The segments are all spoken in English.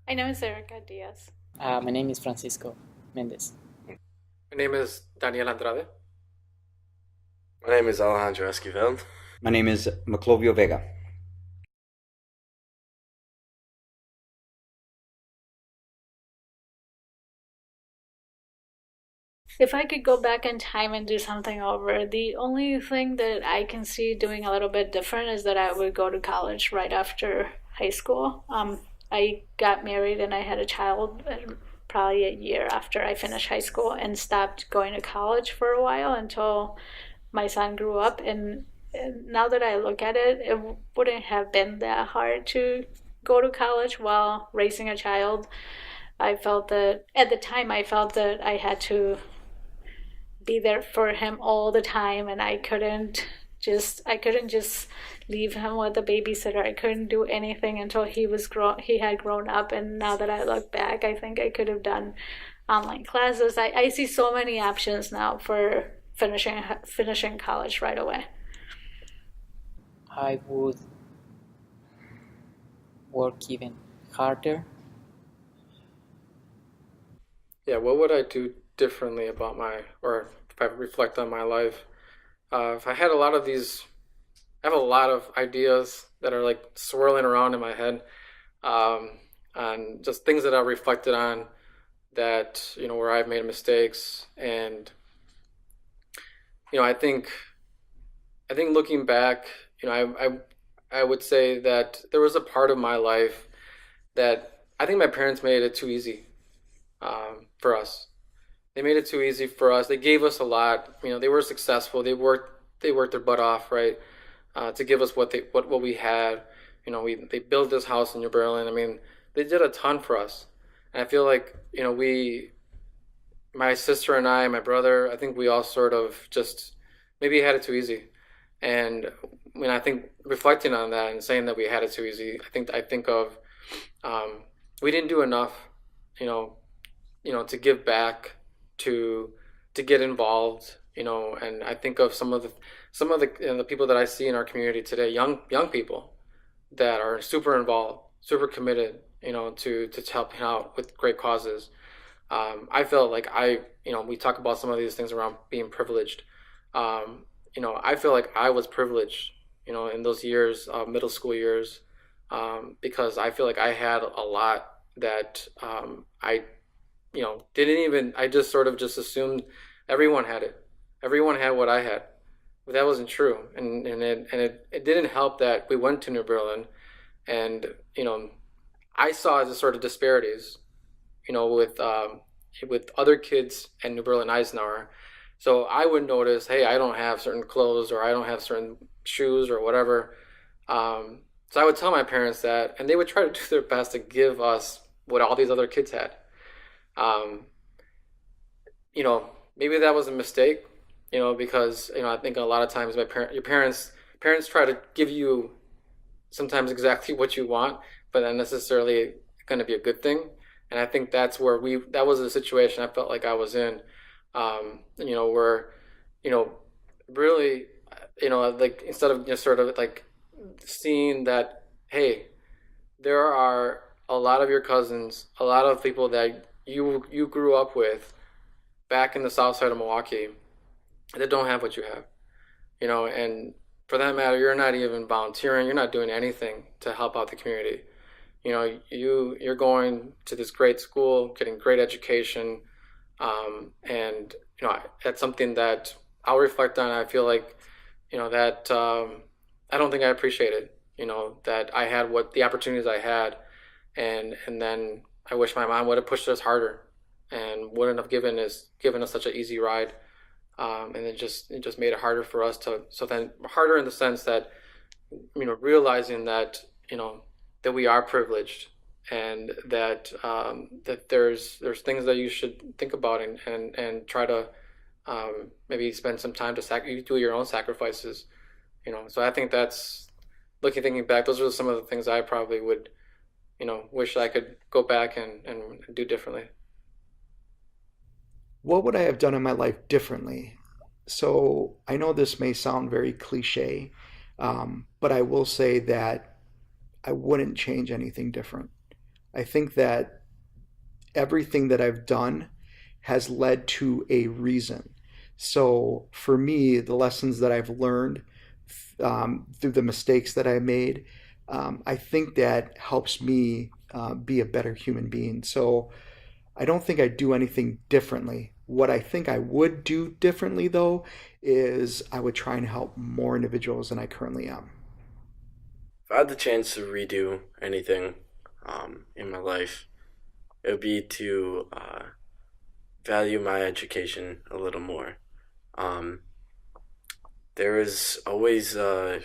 My name is Erica Diaz. My name is Francisco Mendez. My name is Daniel Andrade. My name is Alejandro Esquivel. My name is Maclovio Vega. If I could go back in time and do something over, the only thing that I can see doing a little bit different is that I would go to college right after high school. I got married and I had a child probably a year after I finished high school and stopped going to college for a while until my son grew up. And now that I look at it, it wouldn't have been that hard to go to college while raising a child. I felt that at the time I felt that I had to be there for him all the time, and I couldn't just leave him with a babysitter. I couldn't do anything until he had grown up. And now that I look back, I think I could have done online classes. I see so many options now for finishing college right away. I would work even harder. Yeah, what would I do differently about or if I reflect on my life? If I had a lot of these, I have a lot of ideas that are like swirling around in my head, um, and just things that I reflected on that, where I've made mistakes. And, I think looking back, I would say that there was a part of my life that I think my parents made it too easy for us. They made it too easy for us. They gave us a lot. They were successful. They worked their butt off, right, to give us what we had. They built this house in New Berlin. I mean, they did a ton for us, and I feel like my sister and I, my brother, I think we all sort of just maybe had it too easy. And when I think reflecting on that and saying that we had it too easy, I think of um, we didn't do enough, you know, to give back, to get involved, and I think of some of the the people that I see in our community today, young people that are super involved, super committed, to helping out with great causes. I felt like we talk about some of these things around being privileged. I feel like I was privileged, in those years, middle school years, because I feel like I had a lot that I didn't even, I just sort of just assumed everyone had it. Everyone had what I had. But that wasn't true. And it didn't help that we went to New Berlin and, I saw the sort of disparities, with other kids in New Berlin Eisenhower. So I would notice, hey, I don't have certain clothes or I don't have certain shoes or whatever. So I would tell my parents that, and they would try to do their best to give us what all these other kids had. Um, Maybe that was a mistake, because I think a lot of times your parents try to give you sometimes exactly what you want, but not necessarily going to be a good thing. And I think that was a situation I felt like I was in, where, you know, really, like instead of just sort of like seeing that, hey, there are a lot of your cousins, a lot of people that you grew up with back in the south side of Milwaukee that don't have what you have, and for that matter, you're not even volunteering, you're not doing anything to help out the community. You're going to this great school, getting great education, and that's something that I'll reflect on. I feel like that I don't think I appreciated. That I had what the opportunities I had, and then I wish my mom would have pushed us harder and wouldn't have given us such an easy ride. And it just made it harder for us to, so then harder in the sense that realizing that that we are privileged, and that there's things that you should think about, and try to maybe spend some time to do your own sacrifices. So I think that's, thinking back, those are some of the things I probably would wish I could go back and do differently. What would I have done in my life differently? So I know this may sound very cliche, but I will say that I wouldn't change anything different. I think that everything that I've done has led to a reason. So for me, the lessons that I've learned through the mistakes that I made, I think that helps me be a better human being. So I don't think I do anything differently. What I think I would do differently, though, is I would try and help more individuals than I currently am. If I had the chance to redo anything in my life, it would be to value my education a little more. Um, there is always a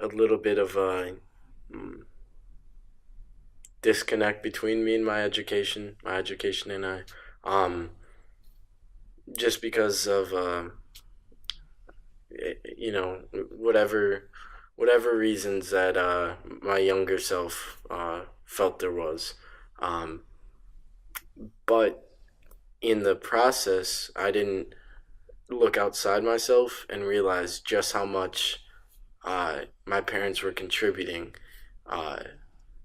little bit of a disconnect between me and my education and I, um, just because of you know whatever reasons that my younger self felt there was, um, but in the process, I didn't look outside myself and realize just how much my parents were contributing uh,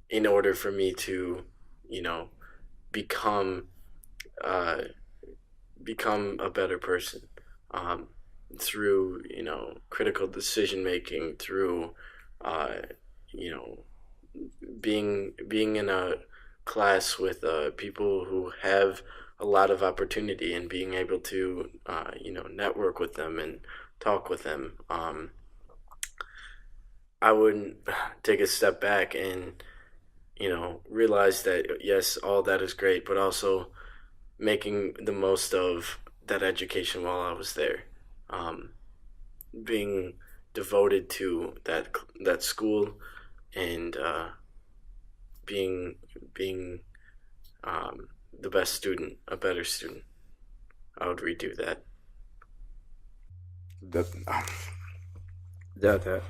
in order for me to, you know, become uh, become a better person, um, through critical decision making, through uh, you know being in a class with people who have a lot of opportunity and being able to network with them and talk with them. I would take a step back and realize that yes, all that is great, but also making the most of that education while I was there, um, being devoted to that school, and being being the best student, a better student. I would redo that. The, the, the,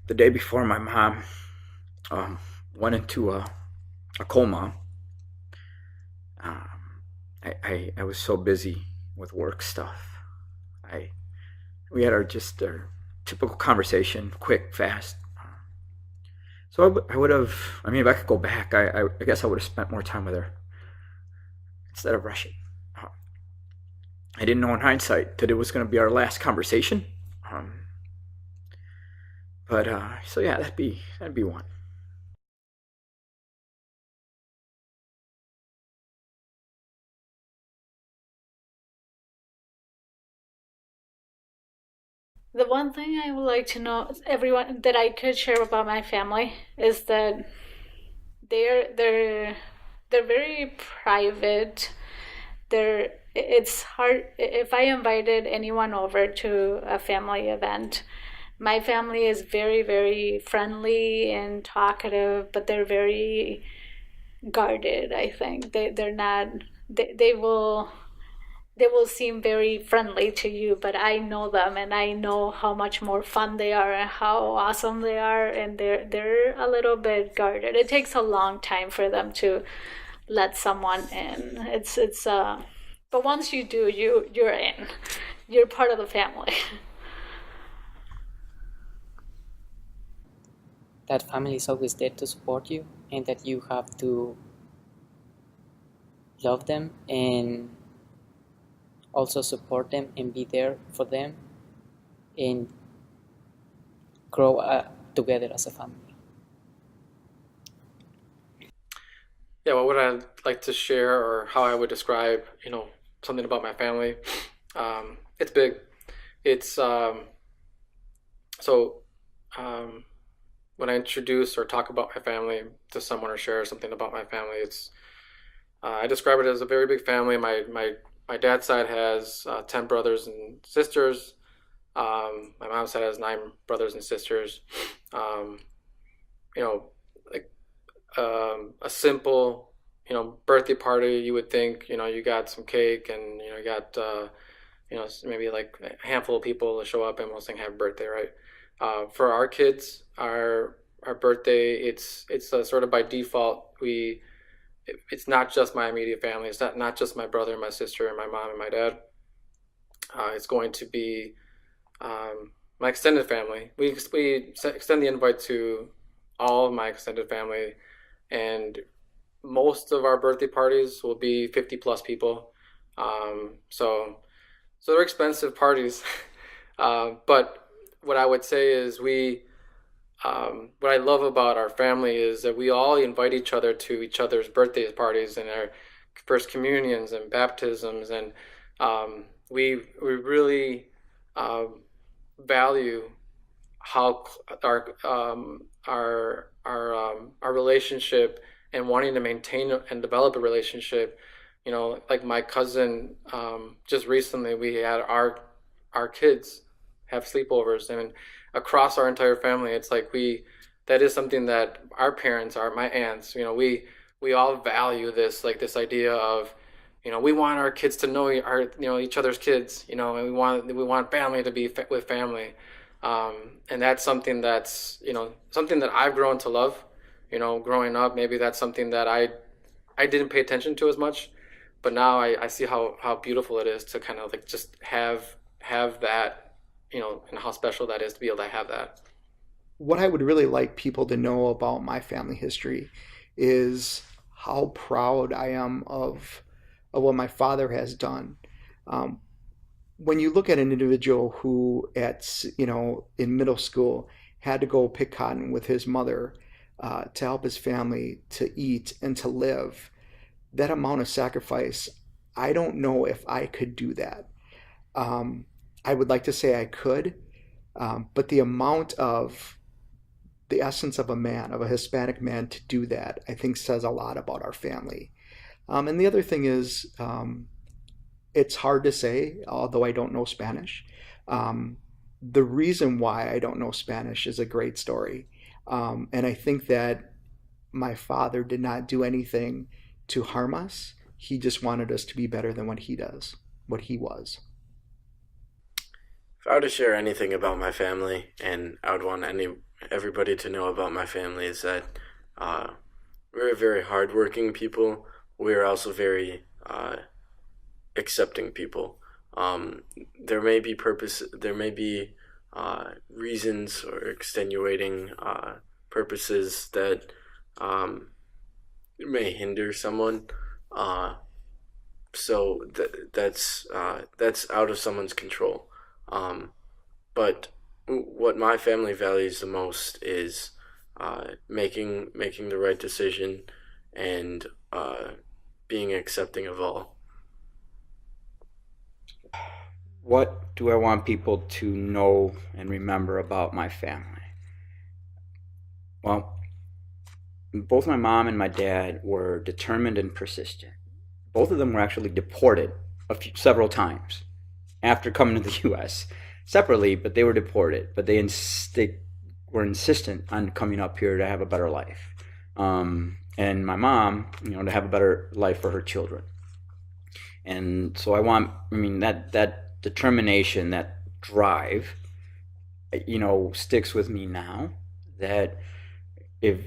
the day before my mom um, went into a coma, um, I was so busy with work stuff. I We had our typical conversation, quick, fast. So I would have. I mean, if I could go back, I guess I would have spent more time with her instead of rushing. Uh, I didn't know in hindsight that it was going to be our last conversation. Um, but so yeah, that'd be one. The one thing I would like to know, everyone, that I could share about my family is that they're they're very private. It's hard if I invited anyone over to a family event. My family is very, very friendly and talkative, but they're very guarded. I think they're not. They will seem very friendly to you, but I know them and I know how much more fun they are and how awesome they are, and they're a little bit guarded. It takes a long time for them to let someone in. It's but once you do, you're in. You're part of the family. That family is always there to support you, and that you have to love them and also support them and be there for them and grow together as a family. Yeah, what would I like to share, or how I would describe, something about my family? It's big. It's so when I introduce or talk about my family to someone or share something about my family, I describe it as a very big family. My dad's side has 10 brothers and sisters. My mom's side has 9 brothers and sisters. Um, like a simple, birthday party, you would think, you got some cake and, you got, maybe like a handful of people to show up and most thing have a birthday, right? For our kids, our birthday, it's sort of by default. It's not just my immediate family. It's not just my brother and my sister and my mom and my dad. It's going to be my extended family. We extend the invite to all of my extended family, and most of our birthday parties will be 50 plus people. So they're expensive parties. But what I would say is what I love about our family is that we all invite each other to each other's birthday parties and our first communions and baptisms, and we really um, value how our relationship and wanting to maintain and develop a relationship. You know, like my cousin, just recently we had our kids have sleepovers, and across our entire family, it's like that is something that our parents, my aunts, we all value this, like this idea of, we want our kids to know each other's kids, and we want family to be with family. And that's something something that I've grown to love. Growing up, maybe that's something that I didn't pay attention to as much, but now I see how beautiful it is to kind of like just have that, and how special that is to be able to have that. What I would really like people to know about my family history is how proud I am of what my father has done. Um, when you look at an individual who in middle school had to go pick cotton with his mother to help his family to eat and to live, that amount of sacrifice, I don't know if I could do that. Um, I would like to say I could, but the essence of a man, of a Hispanic man to do that, I think says a lot about our family. And the other thing is, it's hard to say, although I don't know Spanish. Um, the reason why I don't know Spanish is a great story. And I think that my father did not do anything to harm us. He just wanted us to be better than what he was. If I were to share anything about my family, and I would want everybody to know about my family, is that uh, we're very hardworking people. We're also very accepting people. There may be reasons or extenuating purposes that may hinder someone. Uh, that's out of someone's control. Um, but what my family values the most is making the right decision and being accepting of all. What do I want people to know and remember about my family? Well, both my mom and my dad were determined and persistent. Both of them were actually deported several times after coming to the U.S. separately, but they were deported. But they were insistent on coming up here to have a better life, and my mom, to have a better life for her children. And so that determination, that drive, sticks with me now. That if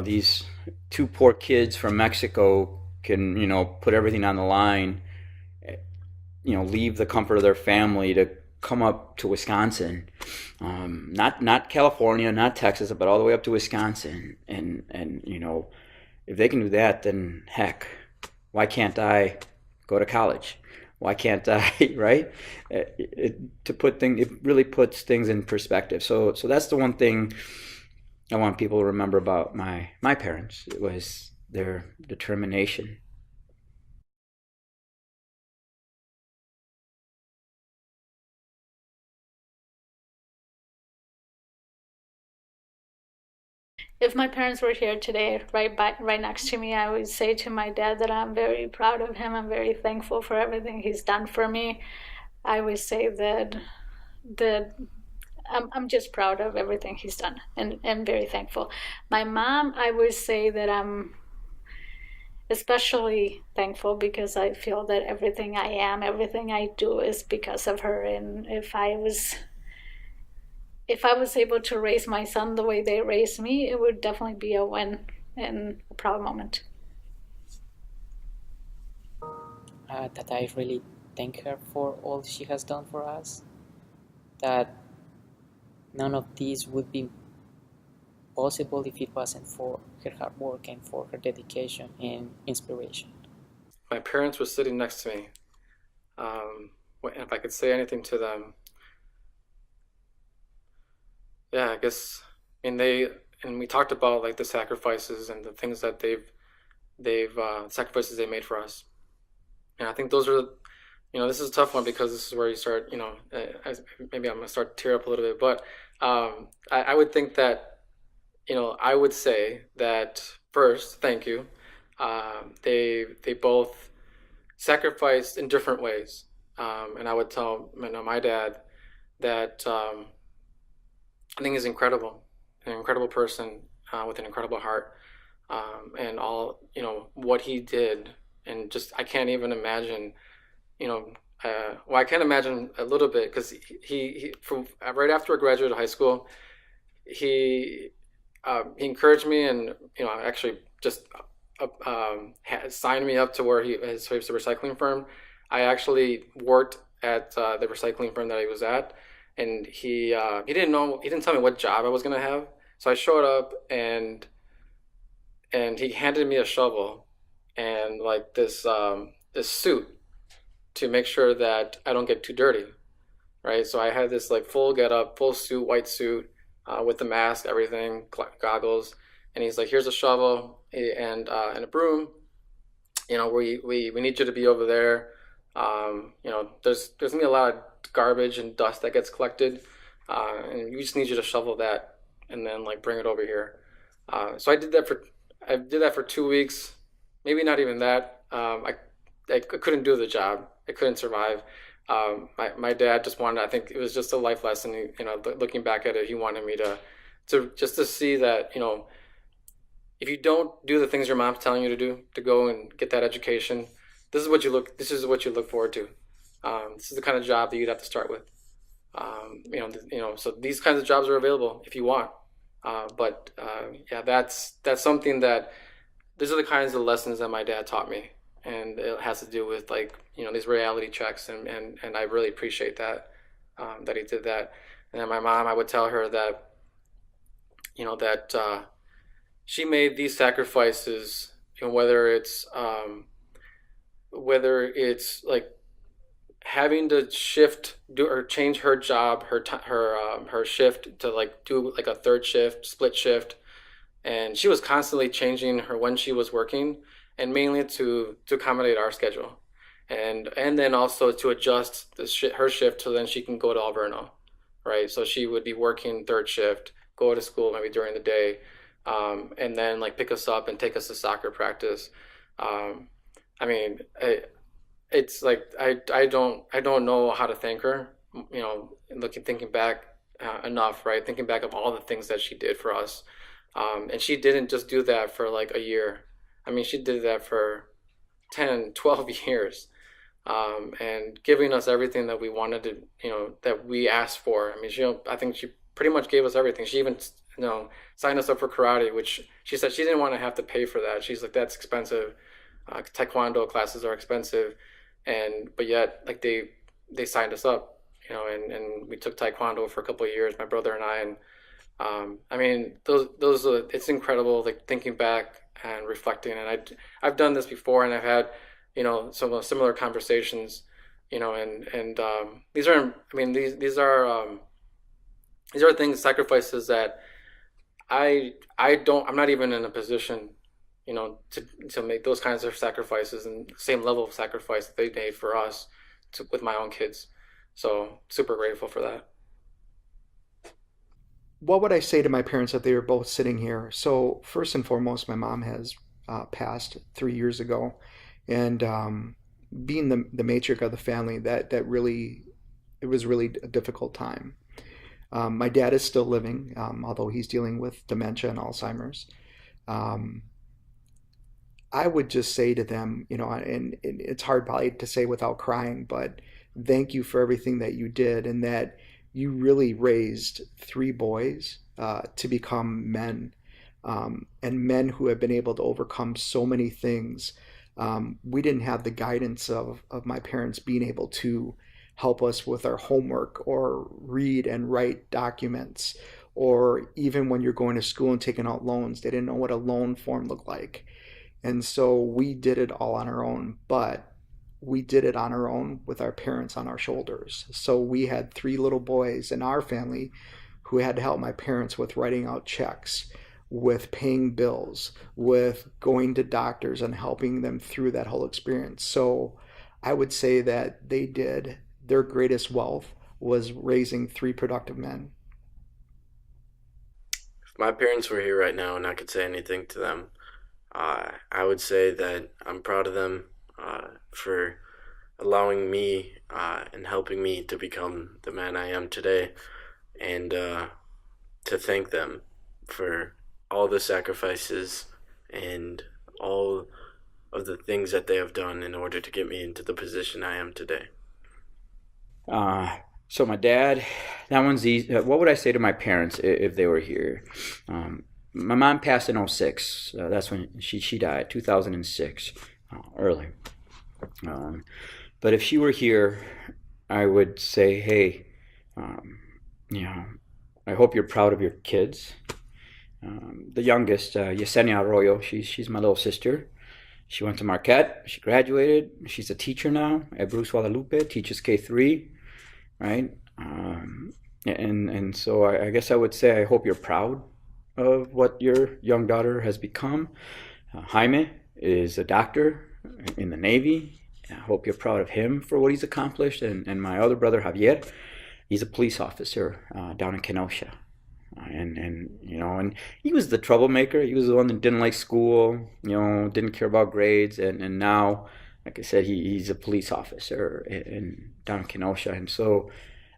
these two poor kids from Mexico can put everything on the line, leave the comfort of their family to come up to Wisconsin, not California, not Texas, but all the way up to Wisconsin, and if they can do that, then heck, why can't I go to college? Why can't I, right? It really puts things in perspective. So that's the one thing I want people to remember about my parents. It was their determination. If my parents were here today, right next to me, I would say to my dad that I'm very proud of him. I'm very thankful for everything he's done for me. I would say that I'm just proud of everything he's done, and very thankful. My mom, I would say that I'm especially thankful because I feel that everything I am, everything I do is because of her. And if I was able to raise my son the way they raised me, it would definitely be a win and a proud moment. That I really thank her for all she has done for us. That none of these would be possible if it wasn't for her hard work and for her dedication and inspiration. My parents were sitting next to me. If I could say anything to them, yeah, I guess, and we talked about like the sacrifices and the things that they've sacrifices they made for us. And I think those are, this is a tough one because this is where you start, maybe I'm gonna start to tear up a little bit, but I would think that, I would say that first, thank you. They both sacrificed in different ways, and I would tell my dad that I think he's incredible, an incredible person with an incredible heart, and all what he did, and just I can't even imagine you know, well, I can imagine a little bit because he from right after I graduated high school, he he encouraged me and actually just signed me up to where his a recycling firm. I actually worked at the recycling firm that he was at, and he didn't tell me what job I was gonna have. So I showed up and he handed me a shovel and like this suit to make sure that I don't get too dirty, right? So I had this like full get up, full suit, white suit, with the mask, everything, goggles, and he's like, "Here's a shovel and a broom. We need you to be over there. There's gonna be a lot of garbage and dust that gets collected, and we just need you to shovel that and then like bring it over here." So I did that for 2 weeks, maybe not even that. I couldn't do the job. I couldn't survive. My dad just wanted. I think it was just a life lesson. Looking back at it, he wanted me to see that if you don't do the things your mom's telling you to do, to go and get that education, This is what you look forward to. This is the kind of job that you'd have to start with. So these kinds of jobs are available if you want. Yeah, that's something that these are the kinds of lessons that my dad taught me, and it has to do with like these reality checks, and I really appreciate that he did that. And then my mom, I would tell her that she made these sacrifices, whether it's like having to change her job, her shift to like do like a third shift, split shift, and she was constantly changing her when she was working, and mainly to accommodate our schedule, and then also to adjust her shift so then she can go to Alverno, right? So she would be working third shift, go to school maybe during the day, and then like pick us up and take us to soccer practice. I mean, it's like I don't know how to thank her. Thinking back enough, right? Thinking back of all the things that she did for us, and she didn't just do that for like a year. I mean, she did that for 10, 12 years, and giving us everything that we wanted to, that we asked for. I mean, I think she pretty much gave us everything. She even, signed us up for karate, which she said she didn't want to have to pay for that. She's like, that's expensive. Taekwondo classes are expensive, but yet like they signed us up, and we took Taekwondo for a couple of years, my brother and I, and I mean those it's incredible, like thinking back and reflecting, and I've done this before, and I've had some similar conversations, and these are I mean these are things, sacrifices that I'm not even in a position to make those kinds of sacrifices and the same level of sacrifice that they made for us with my own kids. So super grateful for that. What would I say to my parents if they were both sitting here? So first and foremost, my mom has passed 3 years ago, and being the matriarch of the family, that really it was really a difficult time. My dad is still living, although he's dealing with dementia and Alzheimer's. Um, I would just say to them, and it's hard probably to say without crying, but thank you for everything that you did, and that you really raised three boys to become men, and men who have been able to overcome so many things. We didn't have the guidance of my parents being able to help us with our homework or read and write documents or even when you're going to school and taking out loans, they didn't know what a loan form looked like. And so we did it all on our own, but we did it on our own with our parents on our shoulders. So we had three little boys in our family who had to help my parents with writing out checks, with paying bills, with going to doctors and helping them through that whole experience. So I would say that they did their greatest wealth was raising three productive men. If my parents were here right now and I could say anything to them, I would say that I'm proud of them for allowing me and helping me to become the man I am today, and to thank them for all the sacrifices and all of the things that they have done in order to get me into the position I am today. So my dad, that one's easy. What would I say to my parents if they were here? My mom passed in '06. That's when she died, 2006, early. But if she were here, I would say, hey, you know, I hope you're proud of your kids. The youngest, Yesenia Arroyo, she's my little sister. She went to Marquette. She graduated. She's a teacher now at Bruce Guadalupe, teaches K3, right? And so I guess I would say I hope you're proud of what your young daughter has become. Jaime is a doctor in the Navy. I hope you're proud of him for what he's accomplished. And my other brother, Javier, he's a police officer down in Kenosha. And he was the troublemaker. He was the one that didn't like school, didn't care about grades. And now, like I said, he's a police officer down in Kenosha. And so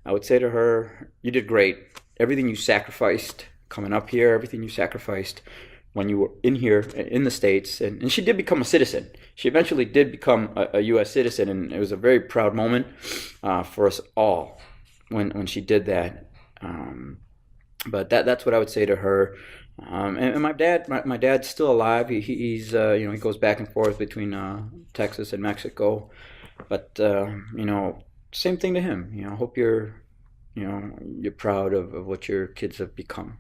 I would say to her, you did great. Everything you sacrificed coming up here, everything you sacrificed when you were in here in the States. And she did become a citizen. She eventually did become a U.S. citizen. And it was a very proud moment for us all when she did that. But that's what I would say to her. And my dad's still alive. He's he goes back and forth between Texas and Mexico. But same thing to him. I hope you're proud of what your kids have become.